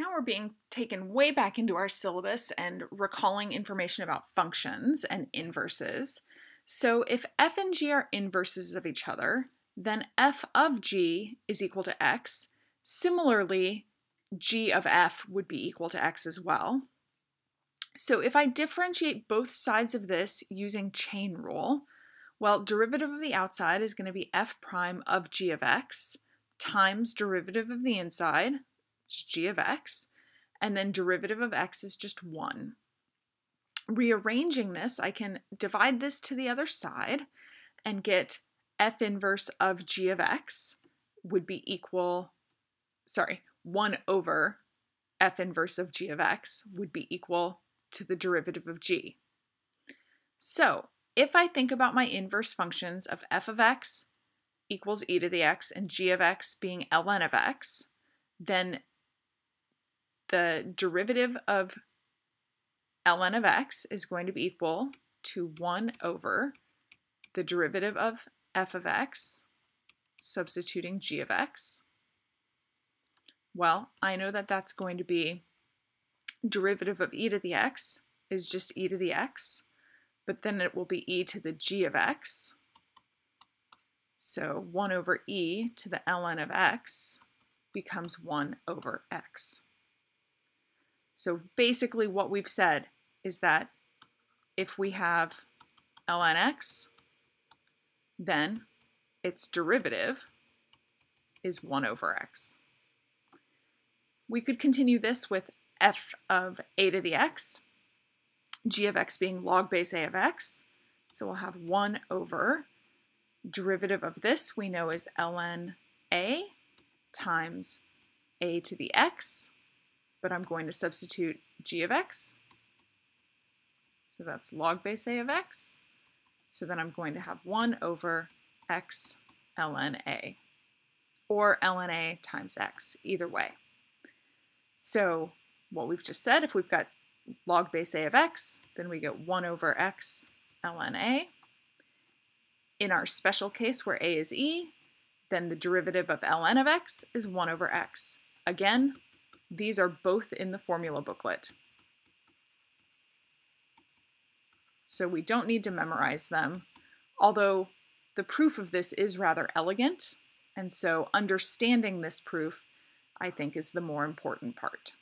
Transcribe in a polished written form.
Now we're being taken way back into our syllabus and recalling information about functions and inverses. So if f and g are inverses of each other, then f of g is equal to x. Similarly, g of f would be equal to x as well. So if I differentiate both sides of this using chain rule, well, derivative of the outside is going to be f prime of g of x times derivative of the inside, which is g of x, and then derivative of x is just 1. Rearranging this, I can divide this to the other side and get f inverse of g of x would be equal, 1 over f inverse of g of x would be equal to the derivative of g. So if I think about my inverse functions of f of x equals e to the x and g of x being ln of x, then the derivative of ln of x is going to be equal to 1 over the derivative of f of x, substituting g of x. Well, I know that that's going to be derivative of e to the x is just e to the x, but then it will be e to the g of x. So 1 over e to the ln of x becomes 1 over x. So basically what we've said is that if we have ln x, then its derivative is 1 over x. We could continue this with f of a to the x, g of x being log base a of x. So we'll have 1 over derivative of this we know is ln a times a to the x, but I'm going to substitute g of x. So that's log base a of x. So then I'm going to have 1 over x ln a, or ln a times x, either way. So what we've just said, if we've got log base a of x, then we get 1 over x ln a. In our special case where a is e, then the derivative of ln of x is 1 over x. Again, these are both in the formula booklet. So we don't need to memorize them, although the proof of this is rather elegant, and so understanding this proof, I think, is the more important part.